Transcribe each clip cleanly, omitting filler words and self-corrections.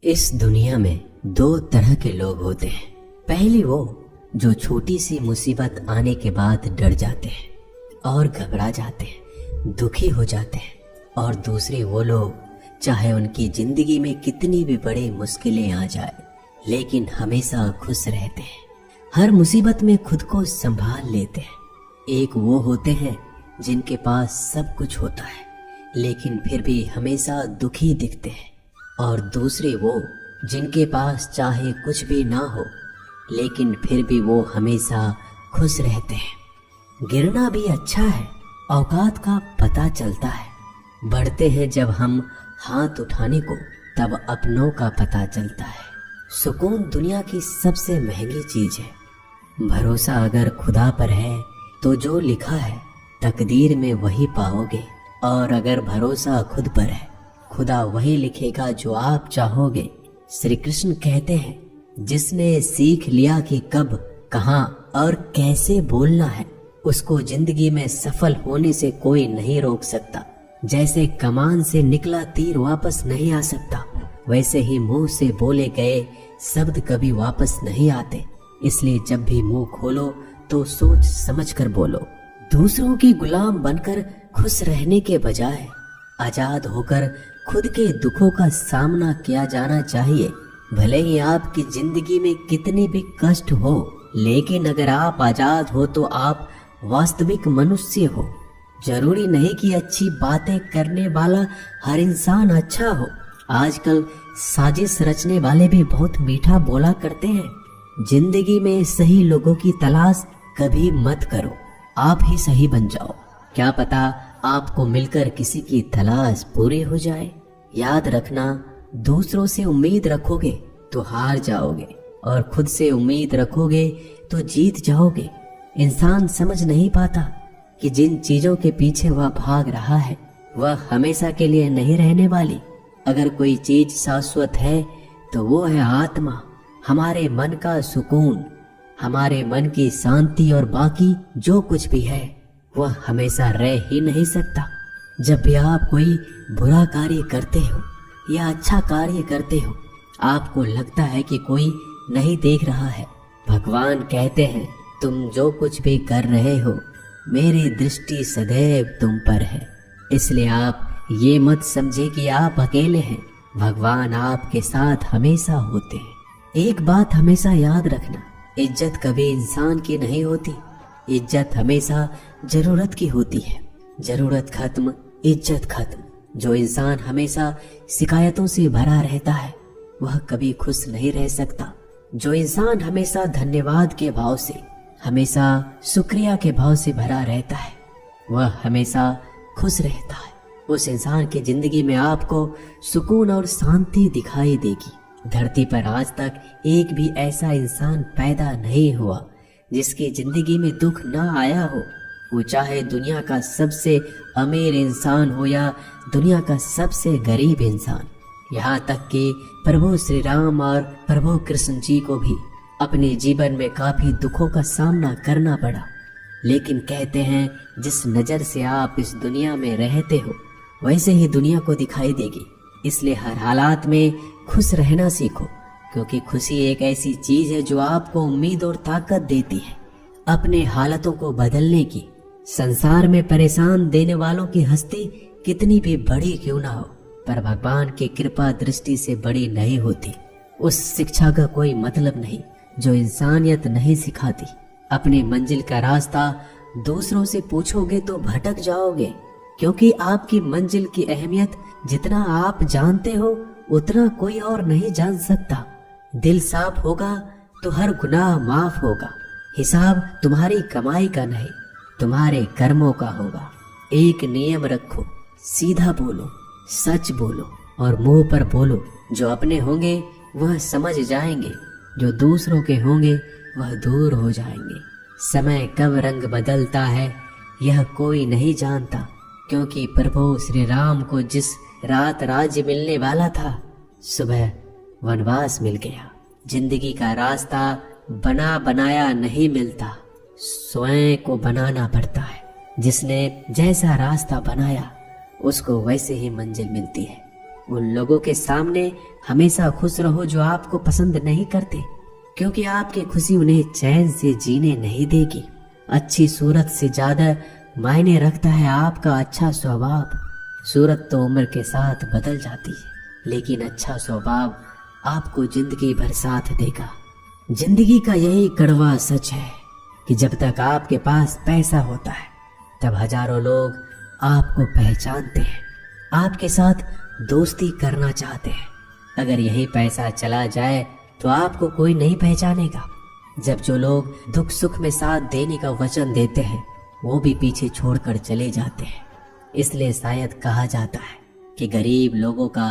इस दुनिया में दो तरह के लोग होते हैं। पहली वो जो छोटी सी मुसीबत आने के बाद डर जाते हैं और घबरा जाते हैं, दुखी हो जाते हैं। और दूसरे वो लोग चाहे उनकी जिंदगी में कितनी भी बड़ी मुश्किलें आ जाए लेकिन हमेशा खुश रहते हैं, हर मुसीबत में खुद को संभाल लेते हैं। एक वो होते हैं जिनके पास सब कुछ होता है लेकिन फिर भी हमेशा दुखी दिखते हैं, और दूसरे वो जिनके पास चाहे कुछ भी ना हो लेकिन फिर भी वो हमेशा खुश रहते हैं। गिरना भी अच्छा है, औकात का पता चलता है। बढ़ते हैं जब हम हाथ उठाने को तब अपनों का पता चलता है। सुकून दुनिया की सबसे महंगी चीज है। भरोसा अगर खुदा पर है तो जो लिखा है तकदीर में वही पाओगे, और अगर भरोसा खुद पर है खुदा वही लिखेगा जो आप चाहोगे। श्री कृष्ण कहते हैं, जिसने सीख लिया कि कब, कहां और कैसे बोलना है, उसको जिंदगी में सफल होने से कोई नहीं रोक सकता। जैसे कमान से निकला तीर वापस नहीं आ सकता, वैसे ही मुंह से बोले गए शब्द कभी वापस नहीं आते। इसलिए जब भी मुंह खोलो तो सोच समझ कर बोलो। दूसरों की गुलाम बनकर खुश रहने के बजाय आजाद होकर खुद के दुखों का सामना किया जाना चाहिए। भले ही आपकी जिंदगी में कितने भी कष्ट हो, लेकिन अगर आप आजाद हो तो आप वास्तविक मनुष्य हो। जरूरी नहीं कि अच्छी बातें करने वाला हर इंसान अच्छा हो। आजकल साजिश रचने वाले भी बहुत मीठा बोला करते हैं। जिंदगी में सही लोगों की तलाश कभी मत करो, आप ही सही बन जाओ। क्या पता आपको मिलकर किसी की तलाश पूरी हो जाए। याद रखना, दूसरों से उम्मीद रखोगे तो हार जाओगे, और खुद से उम्मीद रखोगे तो जीत जाओगे। इंसान समझ नहीं पाता कि जिन चीजों के पीछे वह भाग रहा है वह हमेशा के लिए नहीं रहने वाली। अगर कोई चीज शाश्वत है तो वो है आत्मा, हमारे मन का सुकून, हमारे मन की शांति, और बाकी जो कुछ भी है वह हमेशा रह ही नहीं सकता। जब भी आप कोई बुरा कार्य करते हो या अच्छा कार्य करते हो, आपको लगता है कि कोई नहीं देख रहा है। भगवान कहते हैं, तुम जो कुछ भी कर रहे हो मेरी दृष्टि सदैव तुम पर है। इसलिए आप ये मत समझे कि आप अकेले हैं, भगवान आपके साथ हमेशा होते हैं। एक बात हमेशा याद रखना, इज्जत कभी इंसान की नहीं होती, इज्जत हमेशा जरूरत की होती है। जरूरत खत्म, इज्जत खत्म। जो इंसान हमेशा शिकायतों से भरा रहता है वह कभी खुश नहीं रह सकता। जो इंसान हमेशा धन्यवाद के भाव से, हमेशा शुक्रिया के भाव से भरा रहता है वह हमेशा खुश रहता है। उस इंसान की जिंदगी में आपको सुकून और शांति दिखाई देगी। धरती पर आज तक एक भी ऐसा इंसान पैदा नहीं हुआ जिसकी जिंदगी में दुख न आया हो। वो चाहे दुनिया का सबसे अमीर इंसान हो या दुनिया का सबसे गरीब इंसान। यहाँ तक कि प्रभु श्री राम और प्रभु कृष्ण जी को भी अपने जीवन में काफी दुखों का सामना करना पड़ा। लेकिन कहते हैं, जिस नजर से आप इस दुनिया में रहते हो वैसे ही दुनिया को दिखाई देगी। इसलिए हर हालात में खुश रहना सीखो, क्योंकि खुशी एक ऐसी चीज है जो आपको उम्मीद और ताकत देती है अपने हालातों को बदलने की। संसार में परेशान देने वालों की हस्ती कितनी भी बड़ी क्यों ना हो, पर भगवान की कृपा दृष्टि से बड़ी नहीं होती। उस शिक्षा का कोई मतलब नहीं जो इंसानियत नहीं सिखाती। अपने मंजिल का रास्ता दूसरों से पूछोगे तो भटक जाओगे, क्योंकि आपकी मंजिल की अहमियत जितना आप जानते हो उतना कोई और नहीं जान सकता। दिल साफ होगा तो हर गुनाह माफ होगा। हिसाब तुम्हारी कमाई का नहीं, तुम्हारे कर्मों का होगा। एक नियम रखो, सीधा बोलो, सच बोलो और मुंह पर बोलो। जो अपने होंगे वह समझ जाएंगे, जो दूसरों के होंगे वह दूर हो जाएंगे। समय कब रंग बदलता है यह कोई नहीं जानता, क्योंकि प्रभु श्री राम को जिस रात राज्य मिलने वाला था सुबह वनवास मिल गया। जिंदगी का रास्ता बना बनाया नहीं मिलता, स्वयं को बनाना पड़ता है। जिसने जैसा रास्ता बनाया उसको वैसे ही मंजिल मिलती है। उन लोगों के सामने हमेशा खुश रहो जो आपको पसंद नहीं करते, क्योंकि आपकी खुशी उन्हें चैन से जीने नहीं देगी। अच्छी सूरत से ज्यादा मायने रखता है आपका अच्छा स्वभाव। सूरत तो उम्र के साथ बदल जाती है, लेकिन अच्छा स्वभाव आपको जिंदगी भर साथ देगा। जिंदगी का यही कड़वा सच है कि जब तक आपके पास पैसा होता है तब हजारों लोग आपको पहचानते हैं, आपके साथ दोस्ती करना चाहते हैं। अगर यही पैसा चला जाए तो आपको कोई नहीं पहचानेगा। जब जो लोग दुख सुख में साथ देने का वचन देते हैं वो भी पीछे छोड़कर चले जाते हैं। इसलिए शायद कहा जाता है कि गरीब लोगों का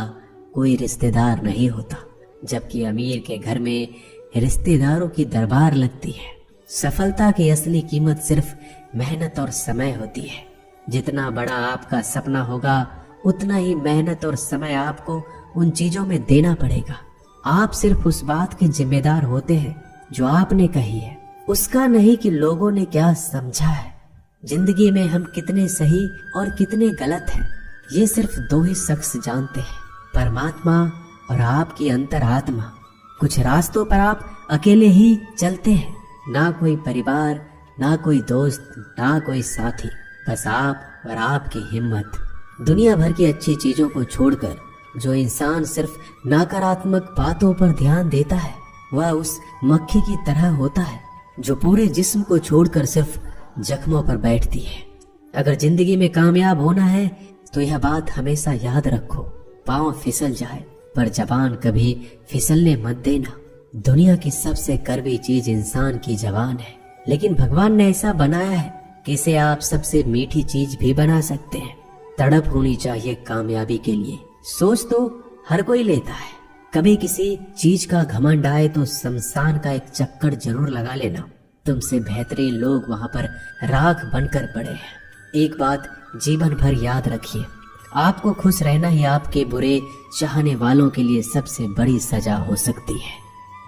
कोई रिश्तेदार नहीं होता, जबकि अमीर के घर में रिश्तेदारों की दरबार लगती है। सफलता की असली कीमत सिर्फ मेहनत और समय होती है। जितना बड़ा आपका सपना होगा उतना ही मेहनत और समय आपको उन चीजों में देना पड़ेगा। आप सिर्फ उस बात के जिम्मेदार होते हैं जो आपने कही है, उसका नहीं कि लोगों ने क्या समझा है। जिंदगी में हम कितने सही और कितने गलत हैं ये सिर्फ दो ही शख्स जानते हैं, परमात्मा और आपकी अंतरात्मा। कुछ रास्तों पर आप अकेले ही चलते हैं, ना कोई परिवार, ना कोई दोस्त, ना कोई साथी, बस आप और आपकी हिम्मत। दुनिया भर की अच्छी चीजों को छोड़कर जो इंसान सिर्फ नकारात्मक बातों पर ध्यान देता है वह उस मक्खी की तरह होता है जो पूरे जिस्म को छोड़कर सिर्फ जख्मों पर बैठती है। अगर जिंदगी में कामयाब होना है तो यह बात हमेशा याद रखो, पांव फिसल जाए पर जबान कभी फिसलने मत देना। दुनिया की सबसे कड़वी चीज इंसान की जबान है, लेकिन भगवान ने ऐसा बनाया है कि इसे आप सबसे मीठी चीज भी बना सकते हैं। तड़प होनी चाहिए कामयाबी के लिए। सोच तो हर कोई लेता है, कभी किसी चीज का घमंड आए तो शमशान का एक चक्कर जरूर लगा लेना। तुमसे बेहतरीन लोग वहां पर राख बनकर पड़े हैं। एक बात जीवन भर याद रखिए, आपको खुश रहना ही आपके बुरे चाहने वालों के लिए सबसे बड़ी सजा हो सकती है।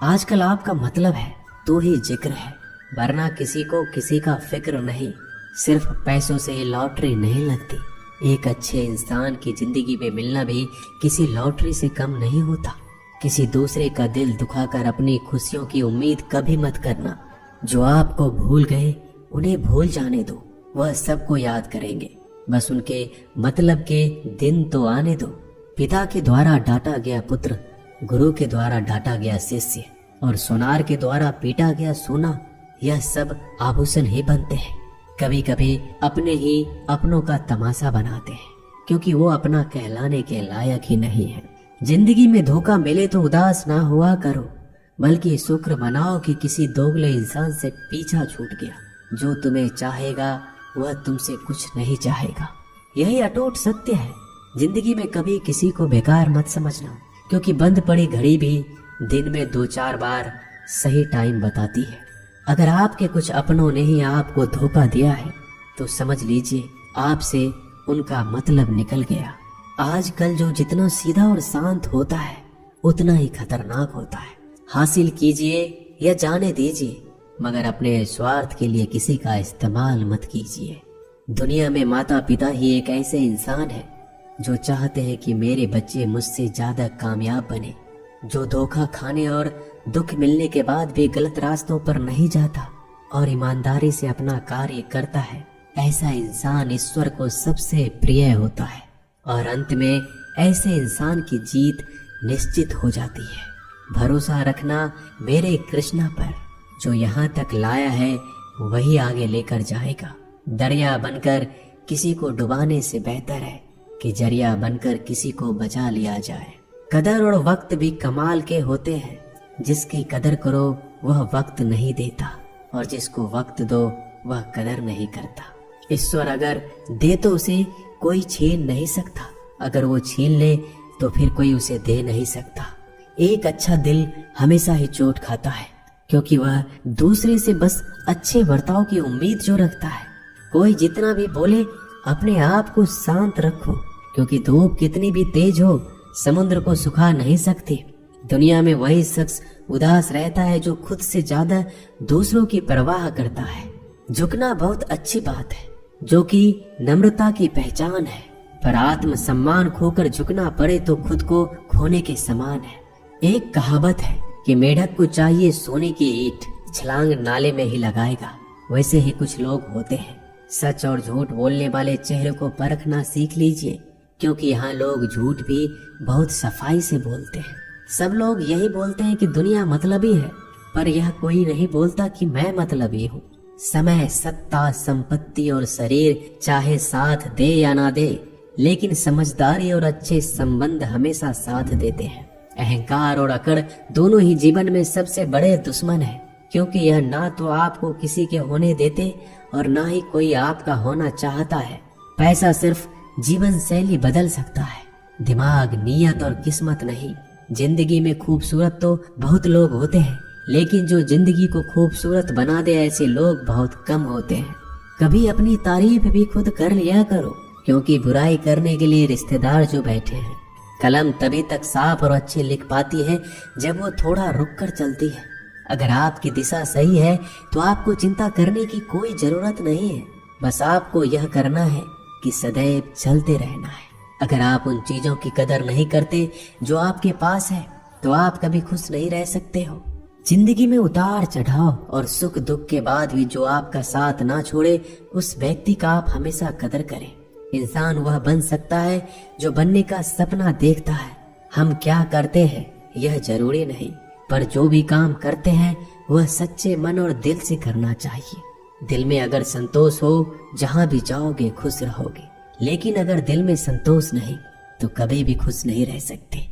आजकल आपका मतलब है तो ही जिक्र है, वरना किसी को किसी का फिक्र नहीं। सिर्फ पैसों से लॉटरी नहीं लगती। एक अच्छे इंसान की जिंदगी में मिलना भी किसी लॉटरी से कम नहीं होता। किसी दूसरे का दिल दुखाकर अपनी खुशियों की उम्मीद कभी मत करना। जो आपको भूल गए उन्हें भूल जाने दो, वह सबको याद करेंगे, बस उनके मतलब के दिन तो आने दो। पिता के द्वारा डांटा गया पुत्र, गुरु के द्वारा डांटा गया शिष्य और सोनार के द्वारा पीटा गया सोना, यह सब आभूषण ही बनते हैं। कभी कभी अपने ही अपनों का तमाशा बनाते हैं, क्योंकि वो अपना कहलाने के लायक ही नहीं है। जिंदगी में धोखा मिले तो उदास ना हुआ करो, बल्कि शुक्र मनाओ कि किसी दोगले इंसान से पीछा छूट गया। जो तुम्हें चाहेगा वह तुमसे कुछ नहीं चाहेगा, यही अटूट सत्य है। जिंदगी में कभी किसी को बेकार मत समझना, क्योंकि बंद पड़ी घड़ी भी दिन में 2-4 बार सही टाइम बताती है। अगर आपके कुछ अपनों ने ही आपको धोखा दिया है तो समझ लीजिए आपसे उनका मतलब निकल गया। आजकल जो जितना सीधा और शांत होता है उतना ही खतरनाक होता है। हासिल कीजिए या जाने दीजिए, मगर अपने स्वार्थ के लिए किसी का इस्तेमाल मत कीजिए। दुनिया में माता पिता ही एक ऐसे इंसान है जो चाहते हैं कि मेरे बच्चे मुझसे ज्यादा कामयाब बने, जो धोखा खाने और दुख मिलने के बाद भी गलत रास्तों पर नहीं जाता और ईमानदारी से अपना कार्य करता है। ऐसा इंसान ईश्वर को सबसे प्रिय होता है और अंत में ऐसे इंसान की जीत निश्चित हो जाती है। भरोसा रखना मेरे कृष्णा पर, जो यहाँ तक लाया है वही आगे लेकर जाएगा। दरिया बनकर किसी को डुबाने से बेहतर है कि जरिया बनकर किसी को बचा लिया जाए। कदर और वक्त भी कमाल के होते हैं। जिसकी कदर करो वह वक्त नहीं देता, और जिसको वक्त दो वह कदर नहीं करता। ईश्वर अगर दे तो उसे कोई छीन नहीं सकता, अगर वो छीन ले तो फिर कोई उसे दे नहीं सकता। एक अच्छा दिल हमेशा ही चोट खाता है, क्योंकि वह दूसरे से बस अच्छे बर्ताव की उम्मीद जो रखता है। कोई जितना भी बोले अपने आप को शांत रखो, क्योंकि धूप कितनी भी तेज हो समुद्र को सुखा नहीं सकती। दुनिया में वही शख्स उदास रहता है जो खुद से ज्यादा दूसरों की परवाह करता है। झुकना बहुत अच्छी बात है, जो कि नम्रता की पहचान है। पर आत्म सम्मान खोकर झुकना पड़े तो खुद को खोने के समान है। एक कहावत है कि मेढक को चाहिए सोने की ईंट, छलांग नाले में ही लगाएगा। वैसे ही कुछ लोग होते हैं। सच और झूठ बोलने वाले चेहरे को परखना सीख लीजिए, क्योंकि यहाँ लोग झूठ भी बहुत सफाई से बोलते हैं। सब लोग यही बोलते हैं कि दुनिया मतलबी है, पर यह कोई नहीं बोलता कि मैं मतलबी हूँ। समय, सत्ता, संपत्ति और शरीर चाहे साथ दे या ना दे, लेकिन समझदारी और अच्छे संबंध हमेशा साथ देते हैं। अहंकार और अकड़ दोनों ही जीवन में सबसे बड़े दुश्मन है, क्योंकि यह ना तो आपको किसी के होने देते और ना ही कोई आपका होना चाहता है। पैसा सिर्फ जीवन शैली बदल सकता है, दिमाग, नीयत और किस्मत नहीं। जिंदगी में खूबसूरत तो बहुत लोग होते हैं, लेकिन जो जिंदगी को खूबसूरत बना दे ऐसे लोग बहुत कम होते हैं। कभी अपनी तारीफ भी खुद कर लिया करो, क्योंकि बुराई करने के लिए रिश्तेदार जो बैठे हैं। कलम तभी तक साफ और अच्छी लिख पाती है जब वो थोड़ा रुक कर चलती है। अगर आपकी दिशा सही है तो आपको चिंता करने की कोई जरूरत नहीं है। बस आपको यह करना है कि सदैव चलते रहना है। अगर आप उन चीजों की कदर नहीं करते जो आपके पास है, तो आप कभी खुश नहीं रह सकते हो। जिंदगी में उतार चढ़ाव और सुख दुख के बाद भी जो आपका साथ ना छोड़े, उस व्यक्ति का आप हमेशा कदर करें। इंसान वह बन सकता है जो बनने का सपना देखता है। हम क्या करते हैं यह जरूरी नहीं, पर जो भी काम करते हैं वह सच्चे मन और दिल से करना चाहिए। दिल में अगर संतोष हो, जहाँ भी जाओगे खुश रहोगे, लेकिन अगर दिल में संतोष नहीं तो कभी भी खुश नहीं रह सकते।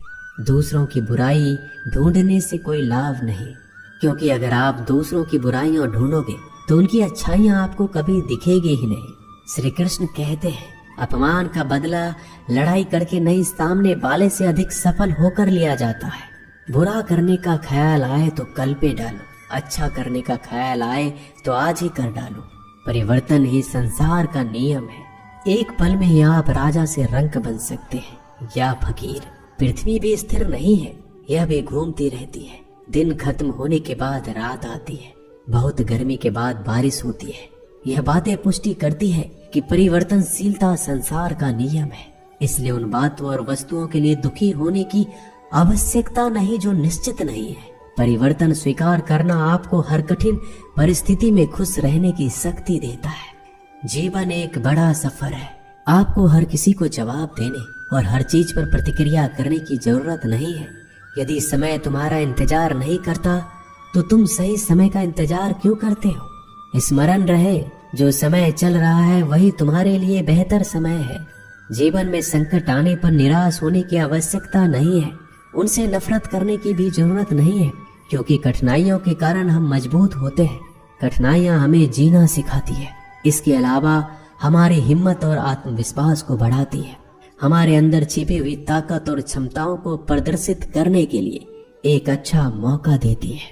दूसरों की बुराई ढूंढने से कोई लाभ नहीं, क्योंकि अगर आप दूसरों की बुराइयां ढूंढोगे तो उनकी अच्छाइयां आपको कभी दिखेगी ही नहीं। श्री कृष्ण कहते हैं, अपमान का बदला लड़ाई करके नहीं, सामने वाले से अधिक सफल होकर लिया जाता है। बुरा करने का ख्याल आए तो कल पे डालो, अच्छा करने का ख्याल आए तो आज ही कर डालो। परिवर्तन ही संसार का नियम है। एक पल में ही आप राजा से रंक बन सकते हैं या फकीर। पृथ्वी भी स्थिर नहीं है, यह भी घूमती रहती है। दिन खत्म होने के बाद रात आती है, बहुत गर्मी के बाद बारिश होती है। यह बातें पुष्टि करती है कि परिवर्तनशीलता संसार का नियम है। इसलिए उन बातों और वस्तुओं के लिए दुखी होने की आवश्यकता नहीं जो निश्चित नहीं है। परिवर्तन स्वीकार करना आपको हर कठिन परिस्थिति में खुश रहने की शक्ति देता है। जीवन एक बड़ा सफर है। आपको हर किसी को जवाब देने और हर चीज पर प्रतिक्रिया करने की जरूरत नहीं है। यदि समय तुम्हारा इंतजार नहीं करता तो तुम सही समय का इंतजार क्यों करते हो। स्मरण रहे, जो समय चल रहा है वही तुम्हारे लिए बेहतर समय है। जीवन में संकट आने पर निराश होने की आवश्यकता नहीं है, उनसे नफरत करने की भी जरूरत नहीं है, क्योंकि कठिनाइयों के कारण हम मजबूत होते हैं। कठिनाइयां हमें जीना सिखाती है। इसके अलावा हमारी हिम्मत और आत्मविश्वास को बढ़ाती है। हमारे अंदर छिपी हुई ताकत और क्षमताओं को प्रदर्शित करने के लिए एक अच्छा मौका देती है।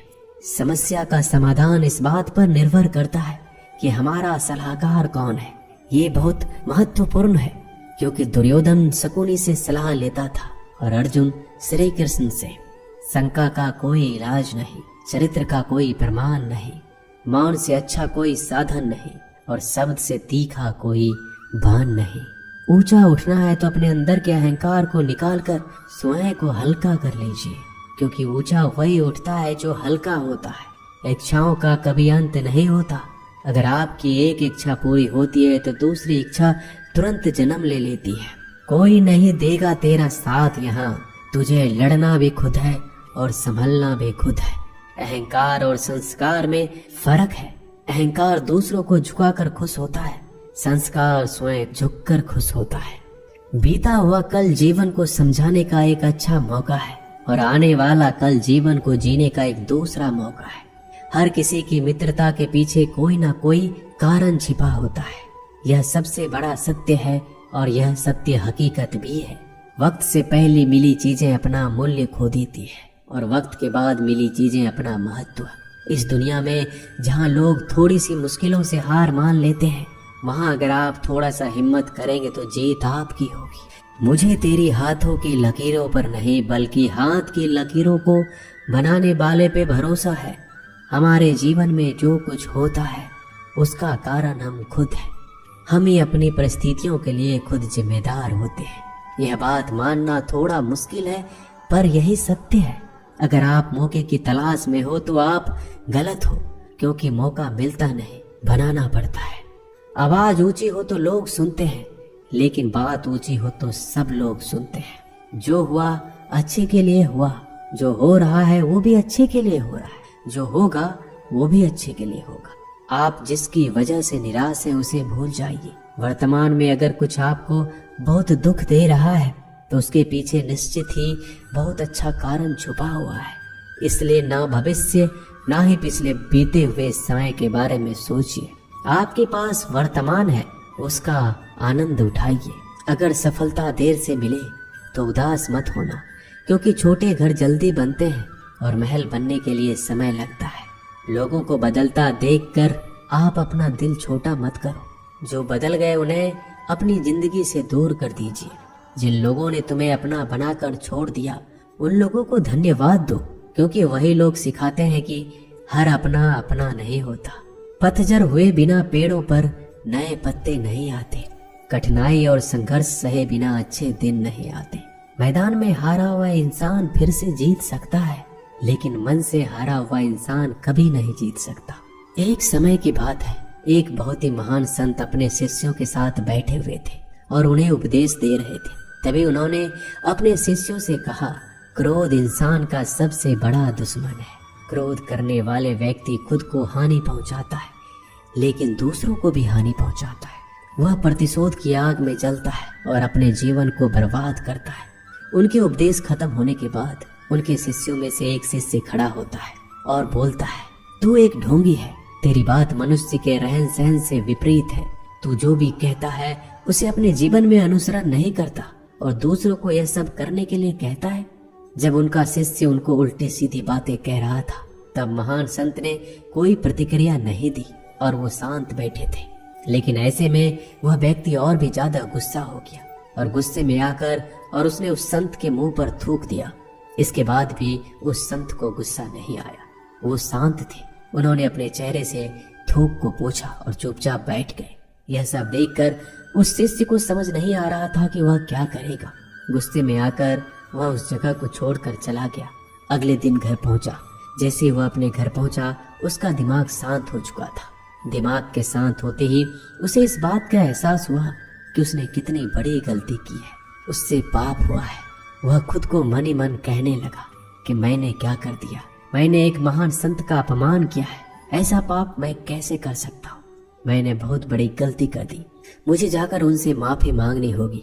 समस्या का समाधान इस बात पर निर्भर करता है कि हमारा सलाहकार कौन है। ये बहुत महत्वपूर्ण है, क्योंकि दुर्योधन शकुनी से सलाह लेता था और अर्जुन श्री कृष्ण से। शंका का कोई इलाज नहीं, चरित्र का कोई प्रमाण नहीं, मौन से अच्छा कोई साधन नहीं और शब्द से तीखा कोई बाण नहीं। ऊंचा उठना है तो अपने अंदर के अहंकार को निकालकर स्वयं को हल्का कर लीजिए, क्योंकि ऊंचा वही उठता है जो हल्का होता है। इच्छाओं का कभी अंत नहीं होता। अगर आपकी एक इच्छा पूरी होती है तो दूसरी इच्छा तुरंत जन्म ले लेती है। कोई नहीं देगा तेरा साथ यहाँ, तुझे लड़ना भी खुद है और संभलना भी खुद है। अहंकार और संस्कार में फर्क है। अहंकार दूसरों को झुकाकर खुश होता है, संस्कार स्वयं झुककर खुश होता है। बीता हुआ कल जीवन को समझाने का एक अच्छा मौका है और आने वाला कल जीवन को जीने का एक दूसरा मौका है। हर किसी की मित्रता के पीछे कोई ना कोई कारण छिपा होता है। यह सबसे बड़ा सत्य है और यह सत्य हकीकत भी है। वक्त से पहले मिली चीजें अपना मूल्य खो देती है और वक्त के बाद मिली चीजें अपना महत्व। इस दुनिया में जहाँ लोग थोड़ी सी मुश्किलों से हार मान लेते हैं, वहाँ अगर आप थोड़ा सा हिम्मत करेंगे तो जीत आपकी होगी। मुझे तेरी हाथों की लकीरों पर नहीं, बल्कि हाथ की लकीरों को बनाने वाले पे भरोसा है। हमारे जीवन में जो कुछ होता है उसका कारण हम खुद हैं। हम ही अपनी परिस्थितियों के लिए खुद जिम्मेदार होते हैं। यह बात मानना थोड़ा मुश्किल है, पर यही सत्य है। अगर आप मौके की तलाश में हो तो आप गलत हो, क्योंकि मौका मिलता नहीं, बनाना पड़ता है। आवाज ऊंची हो तो लोग सुनते हैं, लेकिन बात ऊंची हो तो सब लोग सुनते हैं। जो हुआ अच्छे के लिए हुआ, जो हो रहा है वो भी अच्छे के लिए हो रहा है, जो होगा वो भी अच्छे के लिए होगा। आप जिसकी वजह से निराश हैं उसे भूल जाइए। वर्तमान में अगर कुछ आपको बहुत दुख दे रहा है तो उसके पीछे निश्चित ही बहुत अच्छा कारण छुपा हुआ है। इसलिए ना भविष्य ना ही पिछले बीते हुए समय के बारे में सोचिए। आपके पास वर्तमान है, उसका आनंद उठाइए। अगर सफलता देर से मिले तो उदास मत होना, क्योंकि छोटे घर जल्दी बनते हैं और महल बनने के लिए समय लगता है। लोगों को बदलता देखकर आप अपना दिल छोटा मत करो। जो बदल गए उन्हें अपनी जिंदगी से दूर कर दीजिए। जिन लोगों ने तुम्हें अपना बनाकर छोड़ दिया उन लोगों को धन्यवाद दो, क्योंकि वही लोग सिखाते हैं कि हर अपना अपना नहीं होता। पतझड़ हुए बिना पेड़ों पर नए पत्ते नहीं आते। कठिनाई और संघर्ष सहे बिना अच्छे दिन नहीं आते। मैदान में हारा हुआ इंसान फिर से जीत सकता है, लेकिन मन से हारा हुआ इंसान कभी नहीं जीत सकता। एक समय की बात है, एक बहुत ही महान संत अपने शिष्यों के साथ बैठे हुए थे और उन्हें उपदेश दे रहे थे। तभी उन्होंने अपने शिष्यों से कहा, क्रोध इंसान का सबसे बड़ा दुश्मन है। क्रोध करने वाले व्यक्ति खुद को हानि पहुंचाता है, लेकिन दूसरों को भी हानि पहुंचाता है। वह प्रतिशोध की आग में जलता है और अपने जीवन को बर्बाद करता है। उनके उपदेश खत्म होने के बाद उनके शिष्यों में से एक शिष्य खड़ा होता है और बोलता है, तू एक ढोंगी है। तेरी बात मनुष्य के रहन सहन से विपरीत है। तू जो भी कहता है उसे अपने जीवन में अनुसरण नहीं करता और दूसरों को यह सब करने के लिए कहता है। जब उनका शिष्य उनको उल्टी सीधी बातें कह रहा था, तब महान संत ने कोई प्रतिक्रिया नहीं दी और वो शांत बैठे थे। लेकिन ऐसे में वह व्यक्ति और भी ज्यादा गुस्सा हो गया और गुस्से में आकर और उसने उस संत के मुंह पर थूक दिया। इसके बाद भी उस संत को गुस्सा नहीं आया, वो शांत थे। उन्होंने अपने चेहरे से थूक को पोंछा और चुपचाप बैठ गए। यह सब देखकर उस शिष्य को समझ नहीं आ रहा था कि वह क्या करेगा। गुस्से में आकर वह उस जगह को छोड़कर चला गया। अगले दिन घर पहुंचा। जैसे ही वह अपने घर पहुंचा, उसका दिमाग शांत हो चुका था। दिमाग के शांत होते ही उसे इस बात का एहसास हुआ कि उसने कितनी बड़ी गलती की है, उससे पाप हुआ है। वह खुद को मन ही मन कहने लगा कि मैंने क्या कर दिया, मैंने एक महान संत का अपमान किया है, ऐसा पाप मैं कैसे कर सकता हूँ, मैंने बहुत बड़ी गलती कर दी, मुझे जाकर उनसे माफी मांगनी होगी।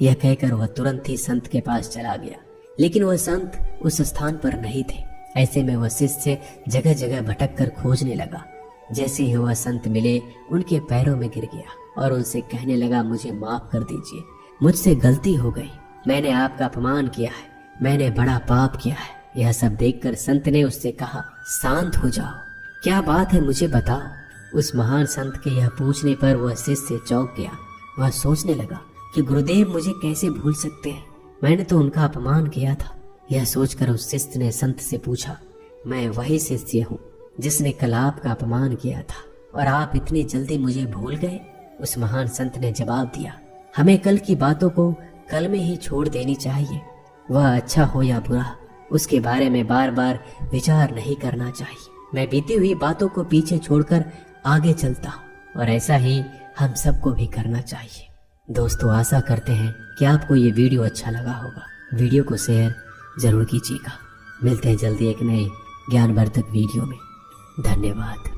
यह कहकर वह तुरंत ही संत के पास चला गया, लेकिन वह संत उस स्थान पर नहीं थे। ऐसे में वह शिष्य जगह जगह भटक कर खोजने लगा। जैसे ही वह संत मिले, उनके पैरों में गिर गया और उनसे कहने लगा, मुझे माफ कर दीजिए, मुझसे गलती हो गई, मैंने आपका अपमान किया है, मैंने बड़ा पाप किया है। यह सब देखकर संत ने उससे कहा, शांत हो जाओ, क्या बात है मुझे बताओ। उस महान संत के यह पूछने पर वह शिष्य चौंक गया। वह सोचने लगा कि गुरुदेव मुझे कैसे भूल सकते हैं, मैंने तो उनका अपमान किया था। यह सोचकर उस शिष्य ने संत से पूछा, मैं वही शिष्य हूँ जिसने कल आपका अपमान किया था और आप इतनी जल्दी मुझे भूल गए। उस महान संत ने जवाब दिया, हमें कल की बातों को कल में ही छोड़ देनी चाहिए। वह अच्छा हो या बुरा, उसके बारे में बार बार विचार नहीं करना चाहिए। मैं बीती हुई बातों को पीछे छोड़कर आगे चलता हूँ और ऐसा ही हम सबको भी करना चाहिए। दोस्तों, आशा करते हैं कि आपको ये वीडियो अच्छा लगा होगा। वीडियो को शेयर जरूर कीजिएगा। मिलते हैं जल्दी एक नए ज्ञानवर्धक वीडियो में। धन्यवाद।